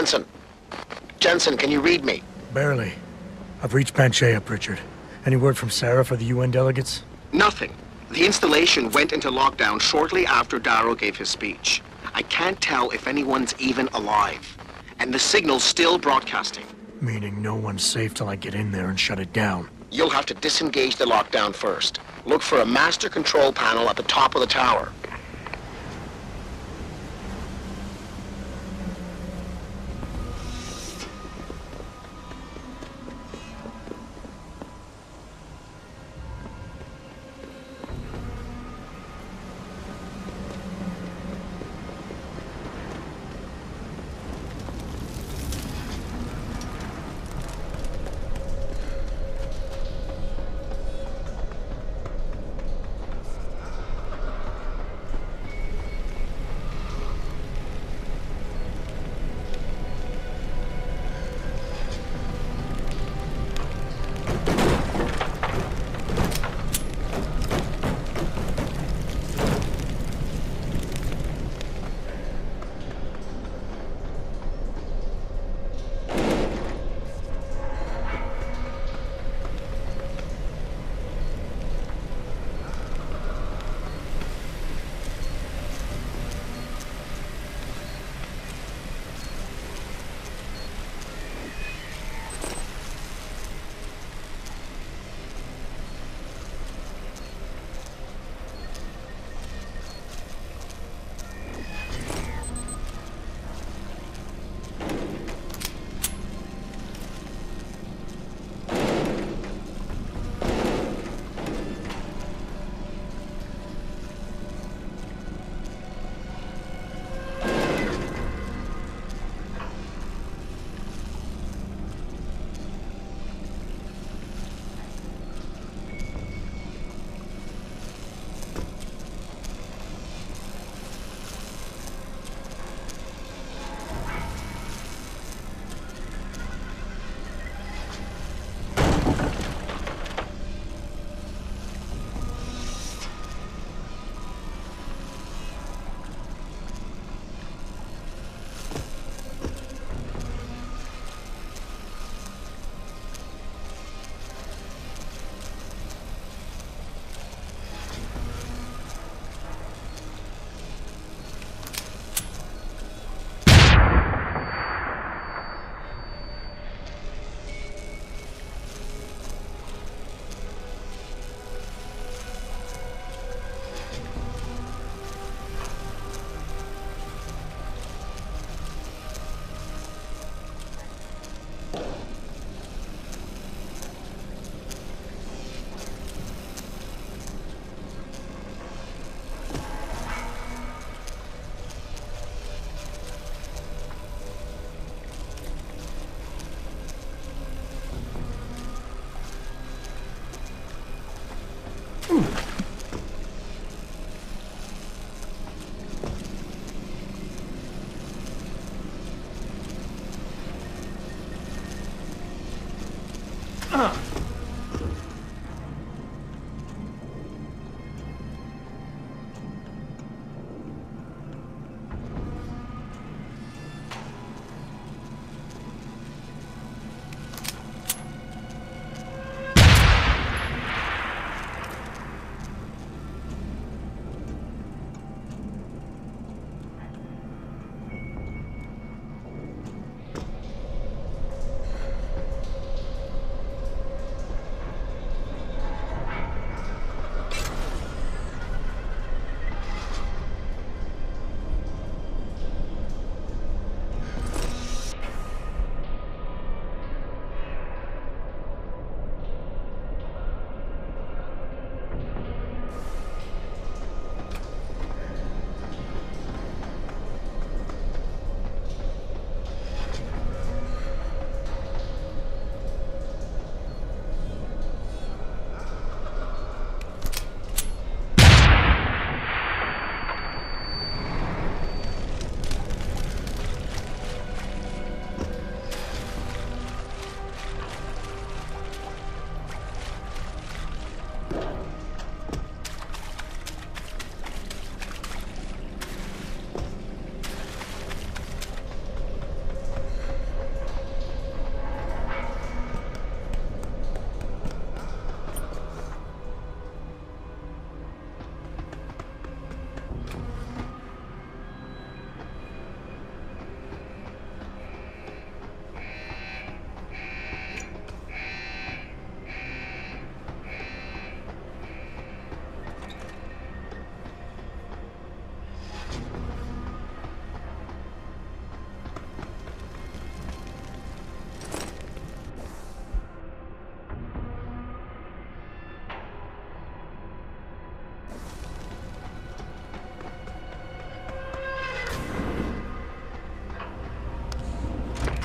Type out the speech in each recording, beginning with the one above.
Jensen. Jensen, can you read me? Barely. I've reached Panchea, Pritchard. Any word from Sarah for the UN delegates? Nothing. The installation went into lockdown shortly after Darrow gave his speech. I can't tell if anyone's even alive. And the signal's still broadcasting. Meaning no one's safe till I get in there and shut it down. You'll have to disengage the lockdown first. Look for a master control panel at the top of the tower.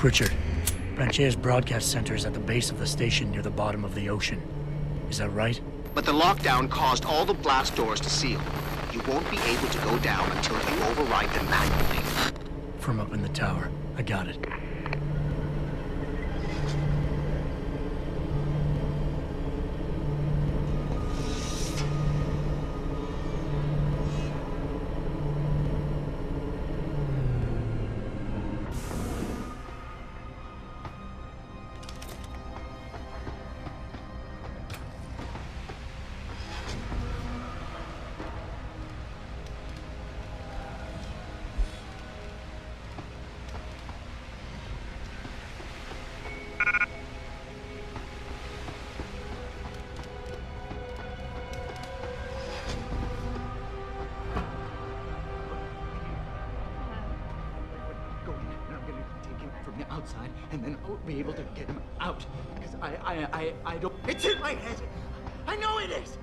Pritchard, Panchea's broadcast center is at the base of the station near the bottom of the ocean. Is that right? But the lockdown caused all the blast doors to seal. You won't be able to go down until you override them manually. From up in the tower. I got it. Outside, and then I'll be able to get him out. Because I don't... It's in my head! I know it is!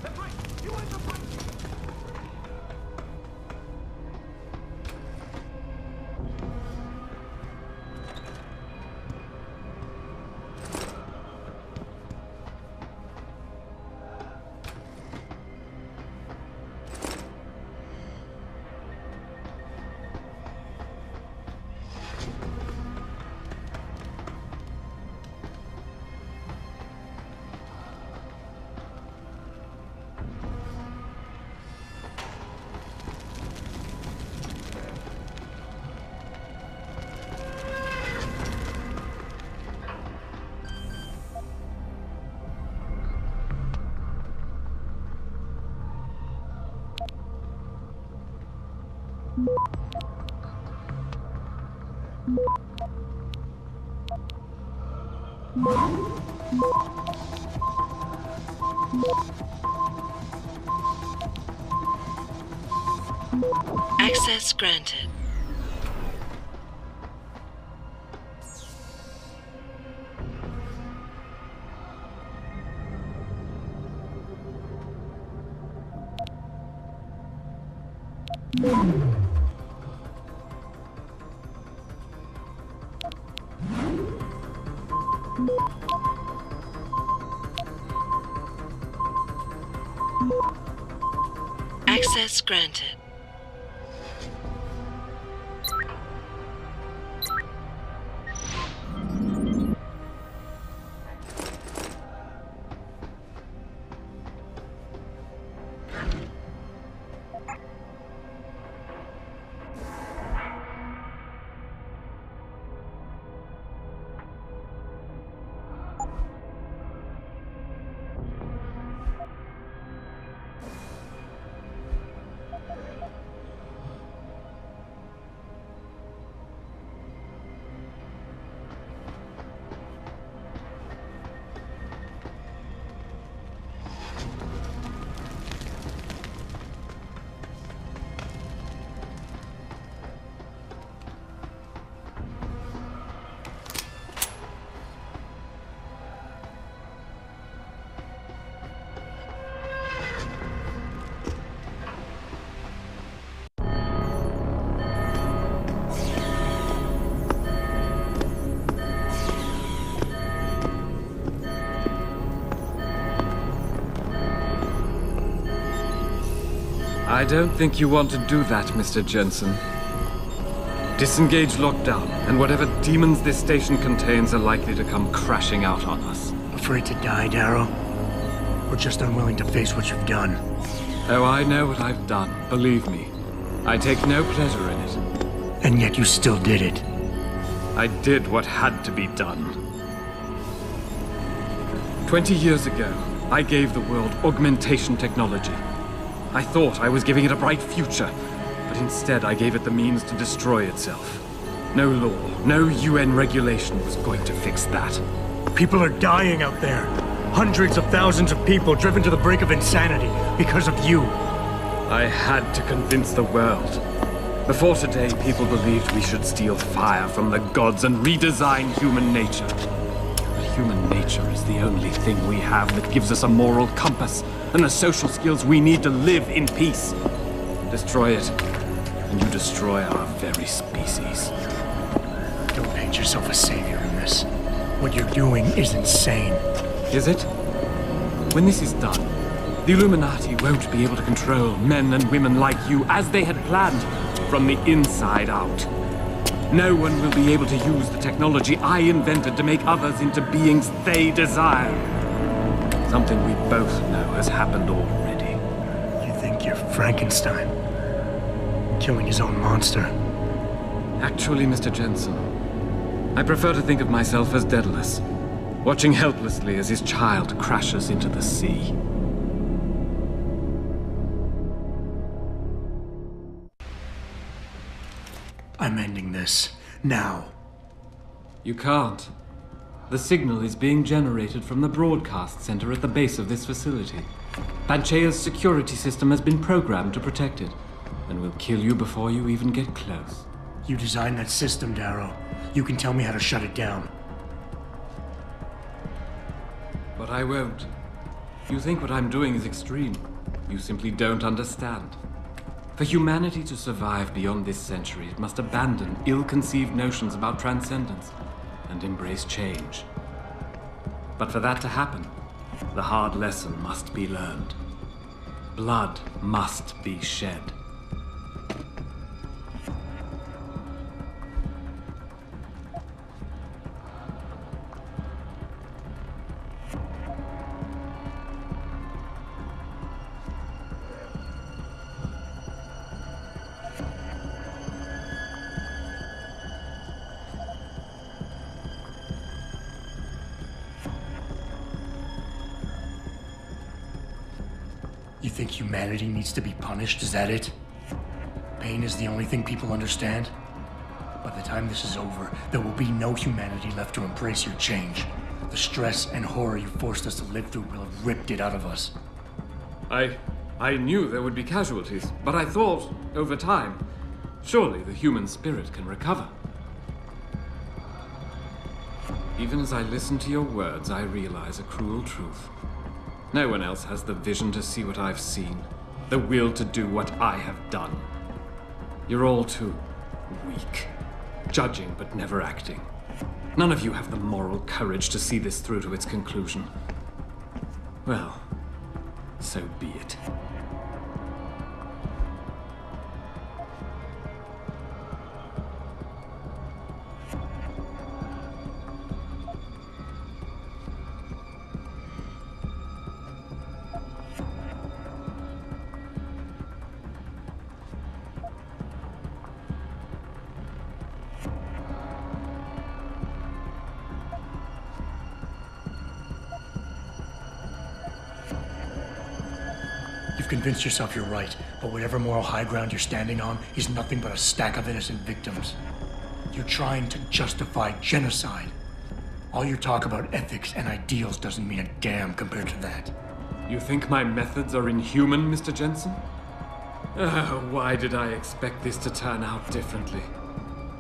That's right! You want to fight! Access granted. Access granted. I don't think you want to do that, Mr. Jensen. Disengage lockdown, and whatever demons this station contains are likely to come crashing out on us. Afraid to die, Darrow? Or just unwilling to face what you've done? Oh, I know what I've done, believe me. I take no pleasure in it. And yet you still did it. I did what had to be done. 20 years ago, I gave the world augmentation technology. I thought I was giving it a bright future, but instead I gave it the means to destroy itself. No law, no UN regulation was going to fix that. People are dying out there. Hundreds of thousands of people driven to the brink of insanity because of you. I had to convince the world. Before today, people believed we should steal fire from the gods and redesign human nature. But human nature is the only thing we have that gives us a moral compass and the social skills we need to live in peace. Destroy it. and you destroy our very species. Don't paint yourself a savior in this. What you're doing is insane. Is it? When this is done, the Illuminati won't be able to control men and women like you as they had planned, from the inside out. No one will be able to use the technology I invented to make others into beings they desire. Something we both know has happened already. You think you're Frankenstein? Killing his own monster. Actually, Mr. Jensen, I prefer to think of myself as Daedalus, watching helplessly as his child crashes into the sea. I'm ending this. Now. You can't. The signal is being generated from the broadcast center at the base of this facility. Panchea's security system has been programmed to protect it, and will kill you before you even get close. You designed that system, Darrow. You can tell me how to shut it down. But I won't. You think what I'm doing is extreme. You simply don't understand. For humanity to survive beyond this century, it must abandon ill-conceived notions about transcendence and embrace change. But for that to happen, the hard lesson must be learned. Blood must be shed. You think humanity needs to be punished? Is that it? Pain is the only thing people understand? By the time this is over, there will be no humanity left to embrace your change. The stress and horror you forced us to live through will have ripped it out of us. I knew there would be casualties, but I thought, over time, surely the human spirit can recover. Even as I listen to your words, I realize a cruel truth. No one else has the vision to see what I've seen, the will to do what I have done. You're all too weak, judging but never acting. None of you have the moral courage to see this through to its conclusion. Well, so be it. You've convinced yourself you're right, but whatever moral high ground you're standing on is nothing but a stack of innocent victims. You're trying to justify genocide. All your talk about ethics and ideals doesn't mean a damn compared to that. You think my methods are inhuman, Mr. Jensen? Why did I expect this to turn out differently?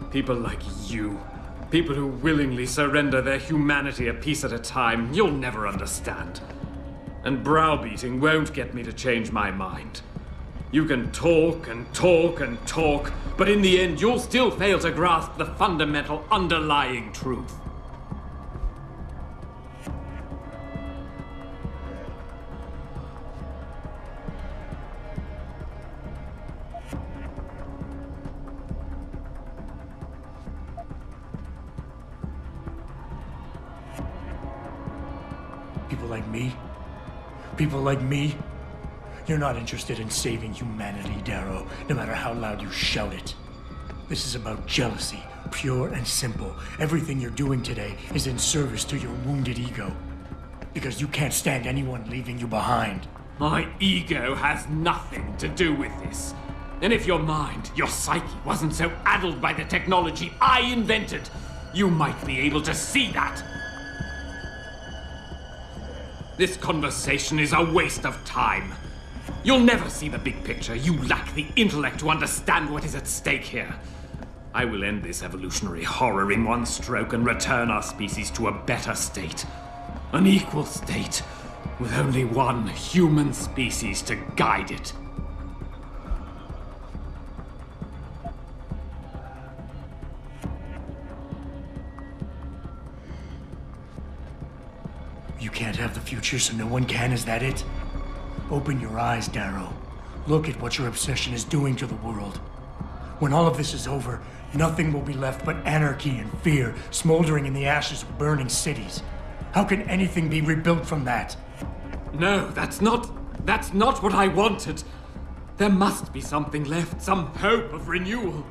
People like you, people who willingly surrender their humanity a piece at a time, you'll never understand. And browbeating won't get me to change my mind. You can talk and talk and talk, but in the end you'll still fail to grasp the fundamental underlying truth. People like me? You're not interested in saving humanity, Darrow, no matter how loud you shout it. This is about jealousy, pure and simple. Everything you're doing today is in service to your wounded ego. Because you can't stand anyone leaving you behind. My ego has nothing to do with this. And if your mind, your psyche, wasn't so addled by the technology I invented, you might be able to see that. This conversation is a waste of time. You'll never see the big picture. You lack the intellect to understand what is at stake here. I will end this evolutionary horror in one stroke and return our species to a better state. An equal state, with only one human species to guide it. You can't have the future, so no one can, is that it? Open your eyes, Darrow. Look at what your obsession is doing to the world. When all of this is over, nothing will be left but anarchy and fear, smoldering in the ashes of burning cities. How can anything be rebuilt from that? No, that's not what I wanted. There must be something left, some hope of renewal.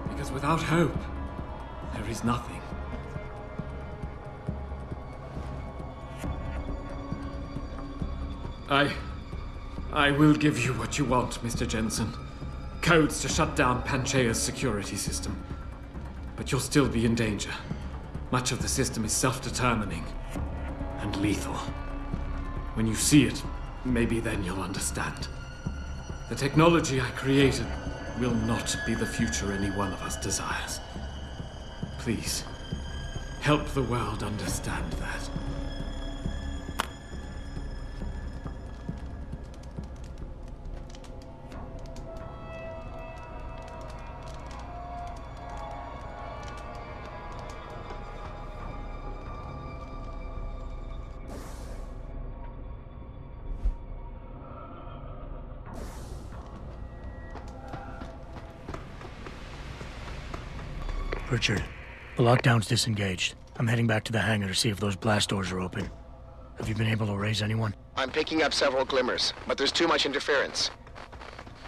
Because without hope, there is nothing. I will give you what you want, Mr. Jensen. Codes to shut down Panchaea's security system. But you'll still be in danger. Much of the system is self-determining and lethal. When you see it, maybe then you'll understand. The technology I created will not be the future any one of us desires. Please, help the world understand that. Richard, the lockdown's disengaged. I'm heading back to the hangar to see if those blast doors are open. Have you been able to raise anyone? I'm picking up several glimmers, but there's too much interference.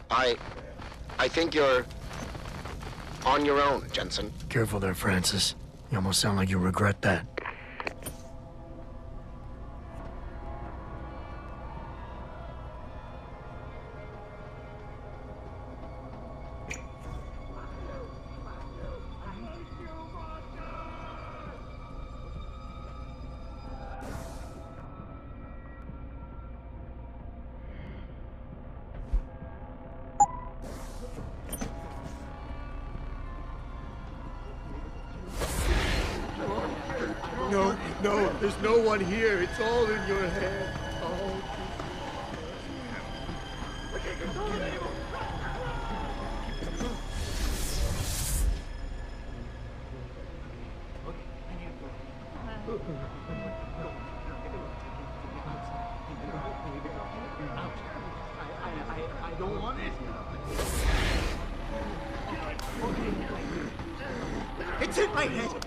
I think you're on your own, Jensen. Careful there, Francis. You almost sound like you regret that. No, there's no one here. It's all in your head. Oh. I don't want it. It's in my head.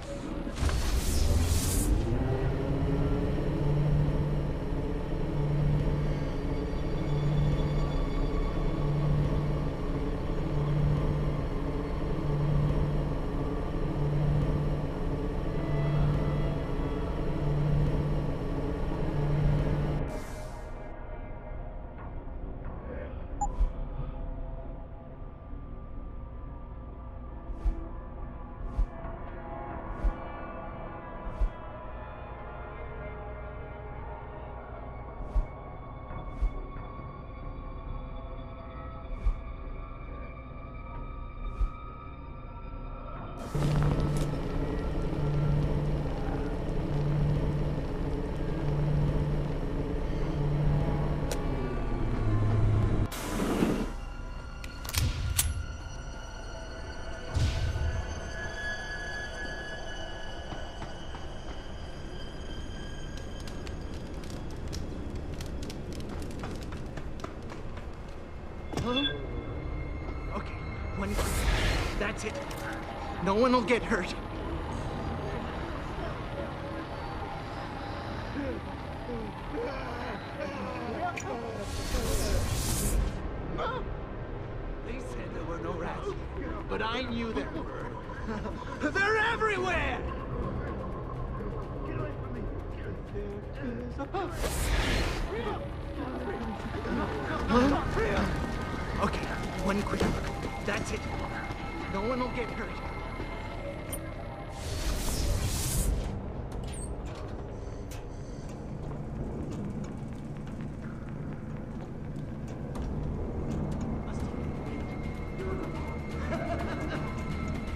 Okay, one. That's it. No one will get hurt. They said there were no rats, but I knew there were. They're everywhere! Get away from me! Okay, one quick look. That's it. No one will get hurt.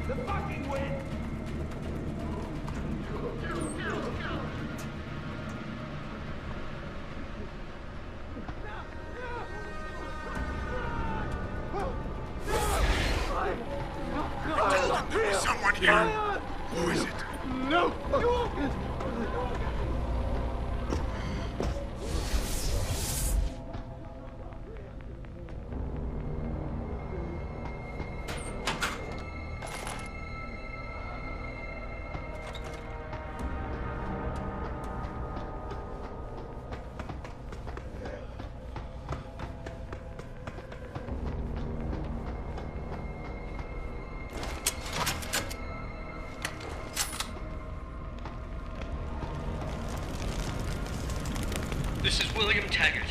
The fucking wind! Someone here. Who is it? No! This is William Taggart.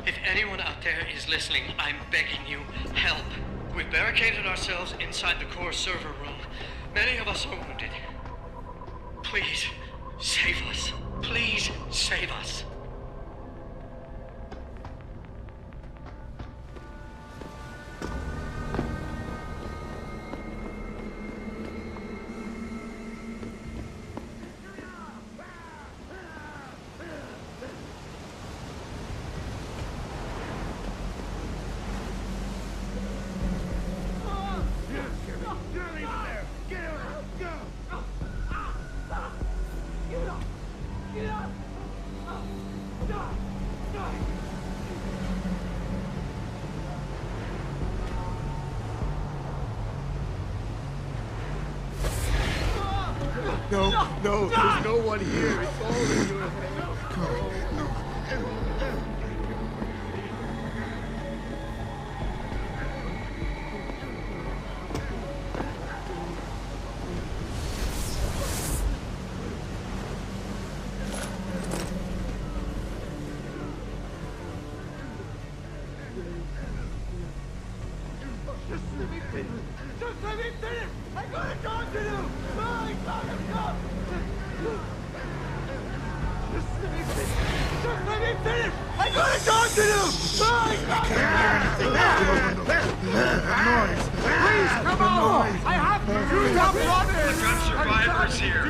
If anyone out there is listening, I'm begging you, help. We've barricaded ourselves inside the core server room. Many of us are wounded. Please, save us. Please, save us. No, there's no one here. It's all in your head. Just let me finish! Just let me finish! I got a job to do! I got a job! Just let me finish! Just let me finish! I got a job to do! I got noise! Please, come on! I have to stop running! We've got survivors here.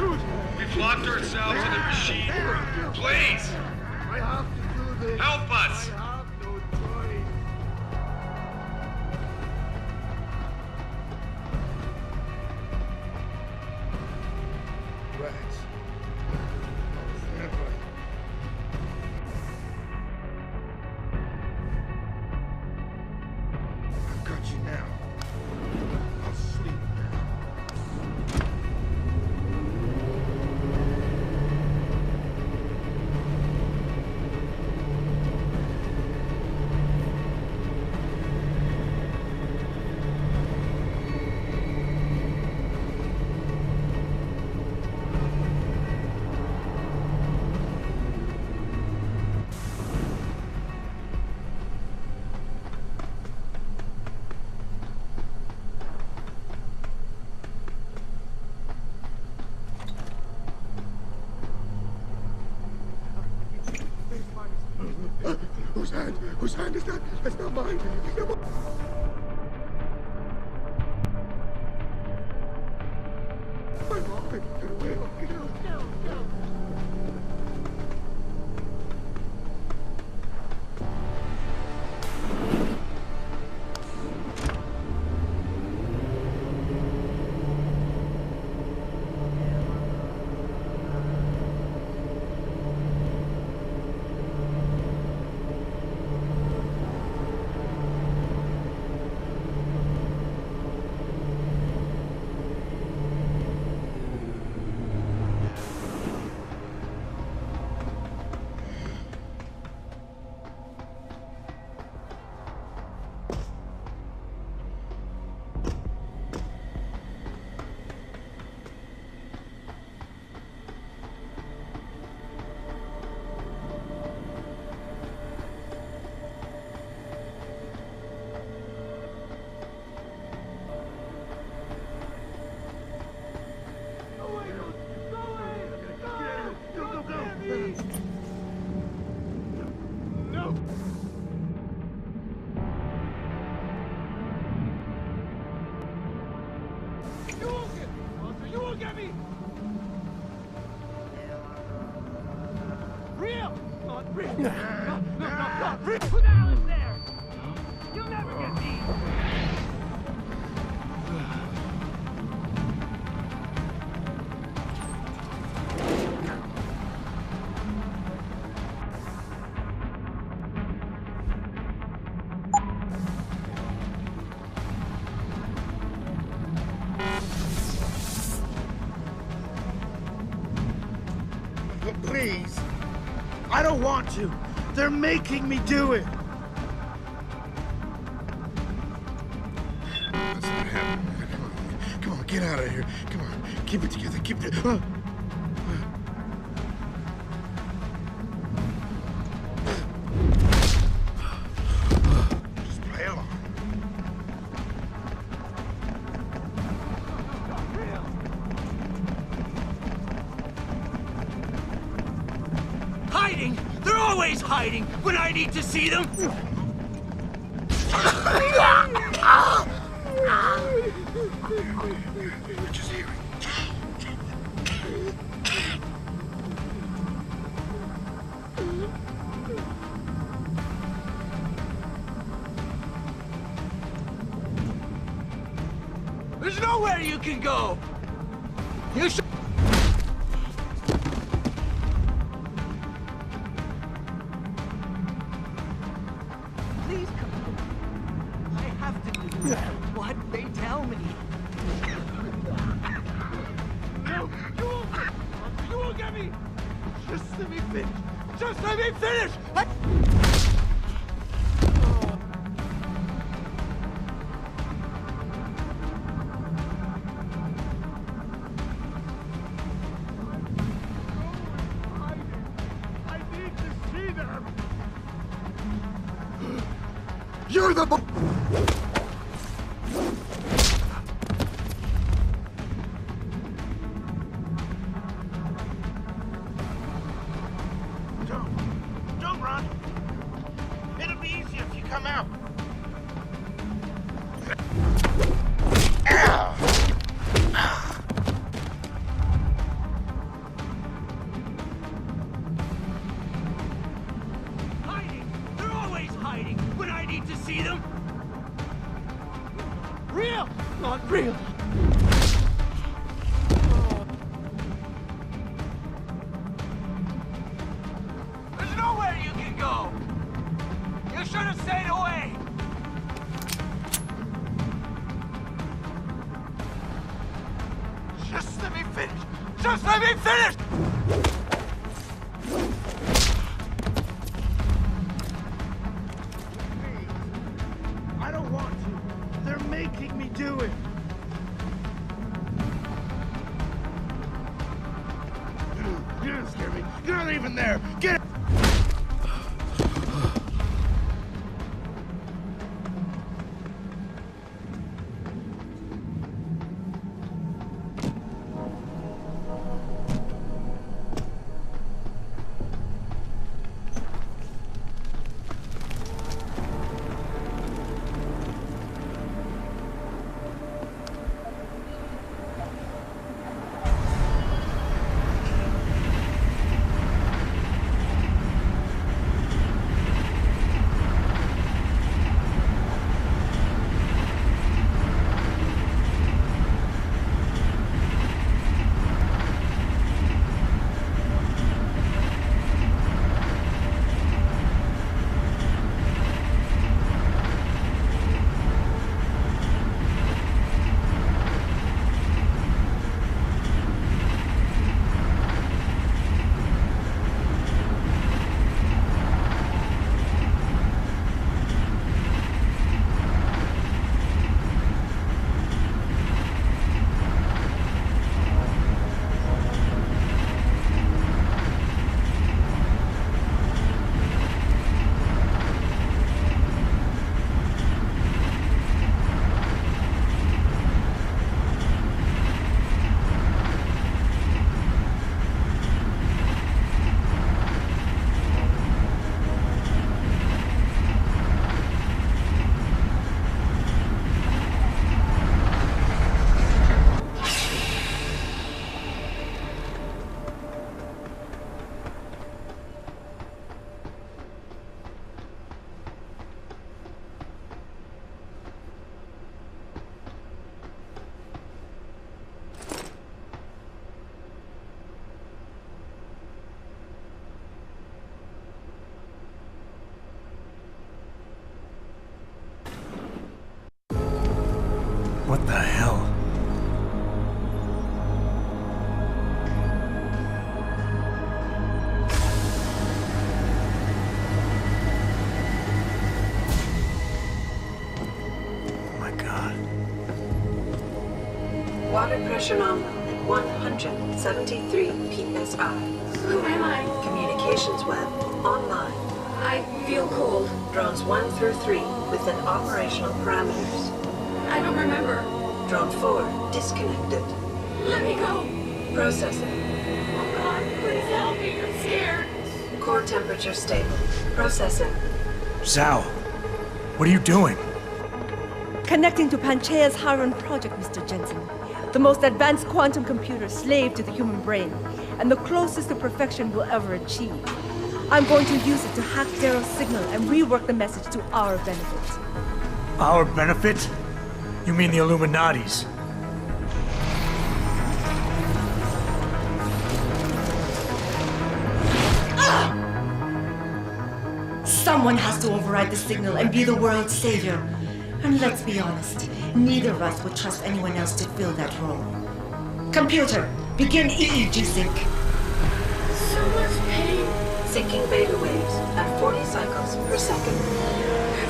We've locked ourselves in the machine room. Please! I have to do this! Help us! I have no choice! Rats. Never. I've got you now. I'll sleep now. Whose hand? Whose hand is that? That's not mine. It's not mine. Get away. Get out. You won't get me! Real! Not real! No, not real! Put Alice there! You'll never get me! Please. I don't want to. They're making me do it. That's not happening. Come on, get out of here. Come on, keep it together. Keep it. Hiding! They're always hiding when I need to see them! We're just hearing. There's nowhere you can go! You should... Please come on. I have to do what they tell me. No, you won't get me! Just let me finish! Just let me finish! You're the Don't run. It'll be easier if you come out. Hiding! They're always hiding when I need to see them! Real! Not real! There's nowhere you can go! You should have stayed away! Just let me finish! Just let me finish! I don't want to. They're making me do it. You don't scare me. You're not even there. Get it. What the hell? Oh my God. Water pressure nominal at 173 psi. Who am I? Communications web online. I feel cold. Drones 1 through 3 within operational parameters. I don't remember. Drone 4 disconnected. Let me go. Processing. Oh God, please help me. I'm scared. Core temperature stable. Processing. Zhao, what are you doing? Connecting to Panchaea's Haron project, Mr. Jensen. The most advanced quantum computer slave to the human brain, and the closest to perfection we'll ever achieve. I'm going to use it to hack Darrow's signal and rework the message to our benefit. Our benefit? You mean the Illuminati's? Someone has to override the signal and be the world's savior. And let's be honest, neither of us would trust anyone else to fill that role. Computer, begin EEG sync. So much pain. Syncing beta waves at 40 cycles per second.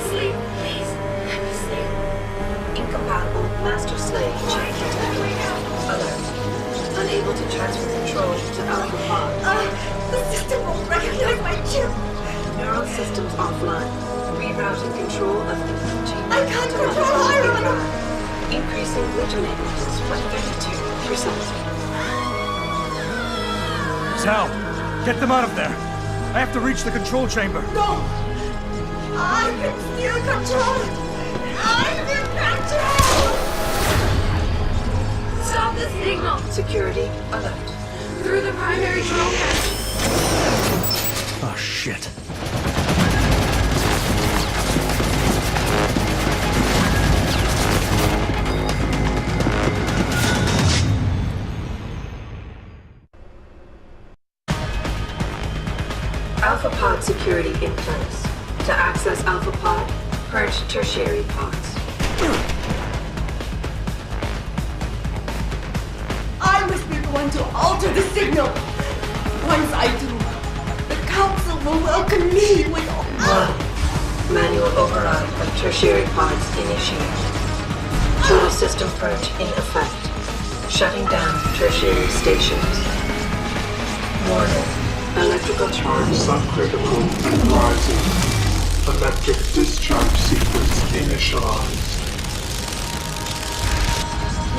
Sleep, please. Let me sleep. Incompatible master-slave chain detected. Alert. Unable to transfer control to Alpha Pod. The system won't recognize my chip. Neural systems offline. Rerouting control of the I can't control Iron! Increasing glutamate by 32%. Zhao, get them out of there. I have to reach the control chamber. No! I can still control it! I'm in control! Stop the signal. Security alert. Through the primary control hatch. Oh, shit. Alpha Pod security in place. To access Alpha Pod, purge tertiary pods. I must be the one to alter the signal. Once I do, the Council will welcome me with... Manual override of tertiary pods initiated. Total system purge in effect. Shutting down tertiary stations. Warning. Electrical charge. Subcritical and rising. Electric discharge sequence initialized.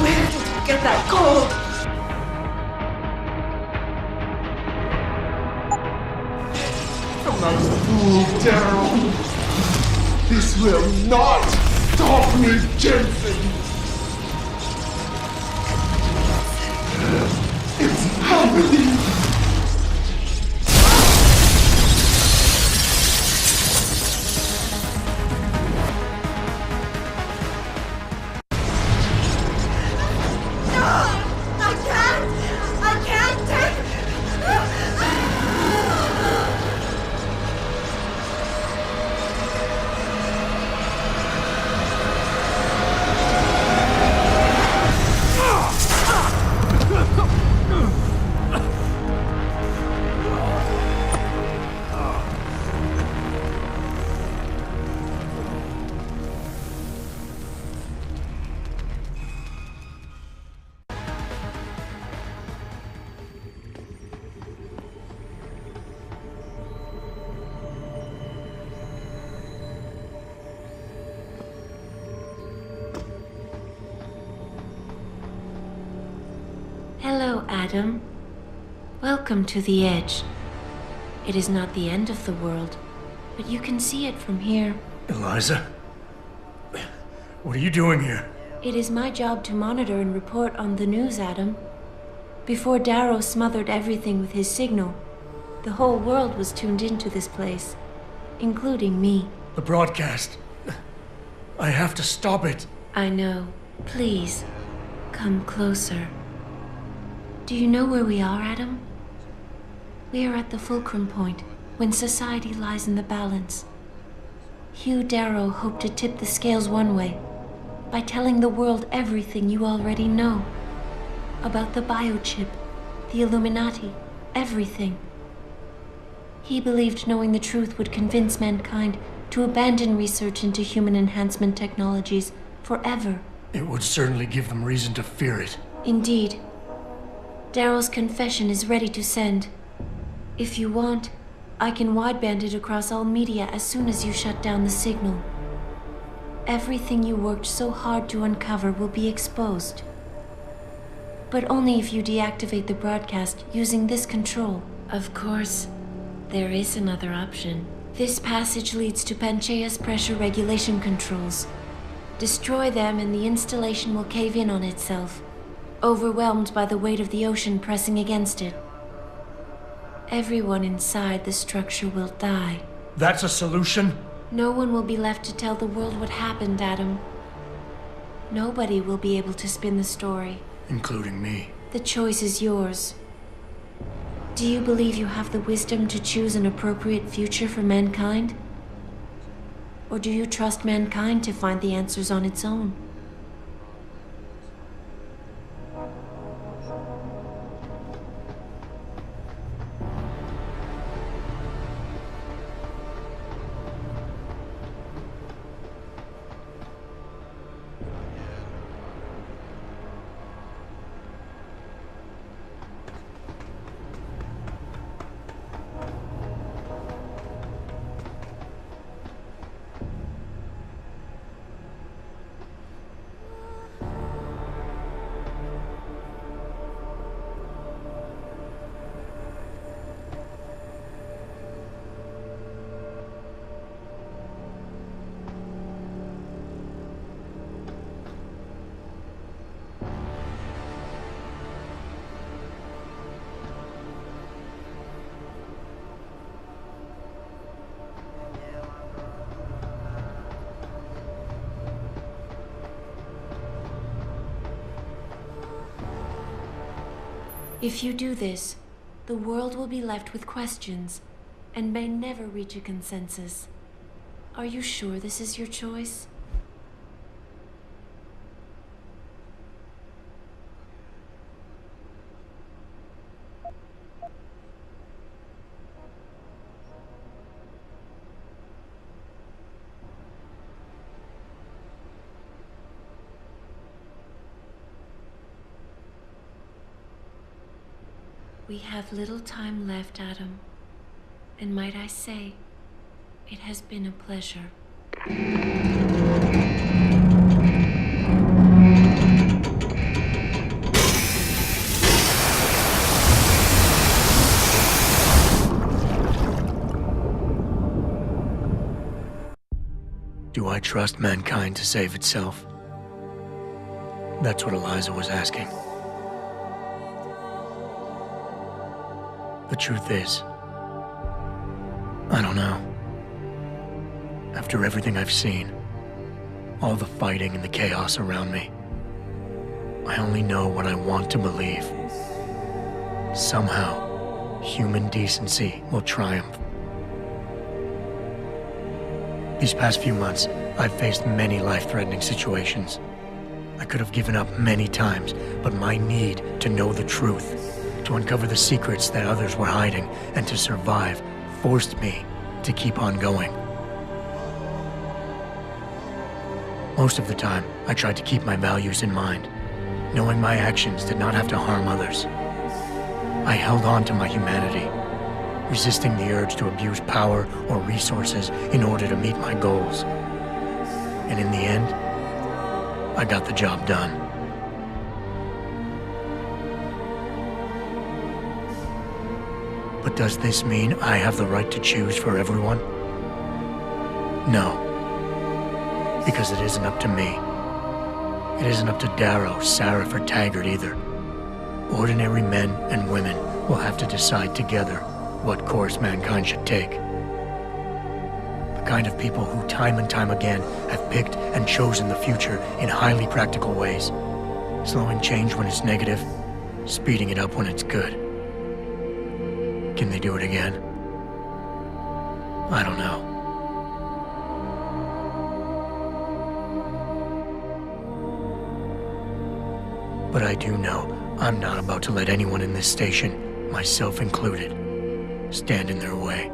Where did you get that code? Fool, Daryl. This will not stop me, Jensen. It's happening. Hello, Adam. Welcome to the Edge. It is not the end of the world, but you can see it from here. Eliza? What are you doing here? It is my job to monitor and report on the news, Adam. Before Darrow smothered everything with his signal, the whole world was tuned into this place, including me. The broadcast. I have to stop it. I know. Please, come closer. Do you know where we are, Adam? We are at the fulcrum point, when society lies in the balance. Hugh Darrow hoped to tip the scales one way, by telling the world everything you already know. About the biochip, the Illuminati, everything. He believed knowing the truth would convince mankind to abandon research into human enhancement technologies forever. It would certainly give them reason to fear it. Indeed. Darrow's confession is ready to send. If you want, I can wideband it across all media as soon as you shut down the signal. Everything you worked so hard to uncover will be exposed. But only if you deactivate the broadcast using this control. Of course, There is another option. This passage leads to Panchaea's pressure regulation controls. Destroy them and the installation will cave in on itself, overwhelmed by the weight of the ocean pressing against it. Everyone inside the structure will die. That's a solution? No one will be left to tell the world what happened, Adam. Nobody will be able to spin the story. Including me. The choice is yours. Do you believe you have the wisdom to choose an appropriate future for mankind? Or do you trust mankind to find the answers on its own? If you do this, the world will be left with questions and may never reach a consensus. Are you sure this is your choice? We have little time left, Adam. And might I say, it has been a pleasure. Do I trust mankind to save itself? That's what Eliza was asking. The truth is, I don't know. After everything I've seen, all the fighting and the chaos around me, I only know what I want to believe. Somehow, human decency will triumph. These past few months, I've faced many life-threatening situations. I could have given up many times, but my need to know the truth, to uncover the secrets that others were hiding, and to survive forced me to keep on going. Most of the time, I tried to keep my values in mind, knowing my actions did not have to harm others. I held on to my humanity, resisting the urge to abuse power or resources in order to meet my goals. And in the end, I got the job done. But does this mean I have the right to choose for everyone? No. Because it isn't up to me. It isn't up to Darrow, Sarif, or Taggart either. Ordinary men and women will have to decide together what course mankind should take. The kind of people who time and time again have picked and chosen the future in highly practical ways, slowing change when it's negative, speeding it up when it's good. Can they do it again? I don't know. But I do know I'm not about to let anyone in this station, myself included, stand in their way.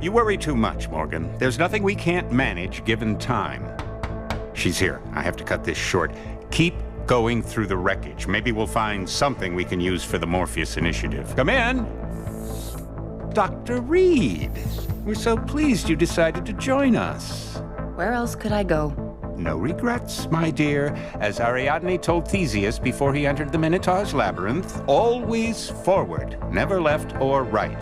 You worry too much, Morgan. There's nothing we can't manage given time. She's here. I have to cut this short. Keep going through the wreckage. Maybe we'll find something we can use for the Morpheus initiative. Come in! Dr. Reed. We're so pleased you decided to join us. Where else could I go? No regrets, my dear. As Ariadne told Theseus before he entered the Minotaur's labyrinth, always forward, never left or right.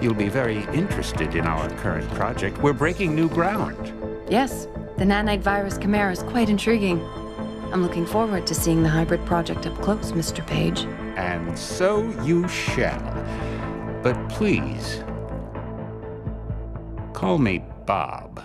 You'll be very interested in our current project. We're breaking new ground. Yes, the nanite virus chimera is quite intriguing. I'm looking forward to seeing the hybrid project up close, Mr. Page. And so you shall. But please, call me Bob.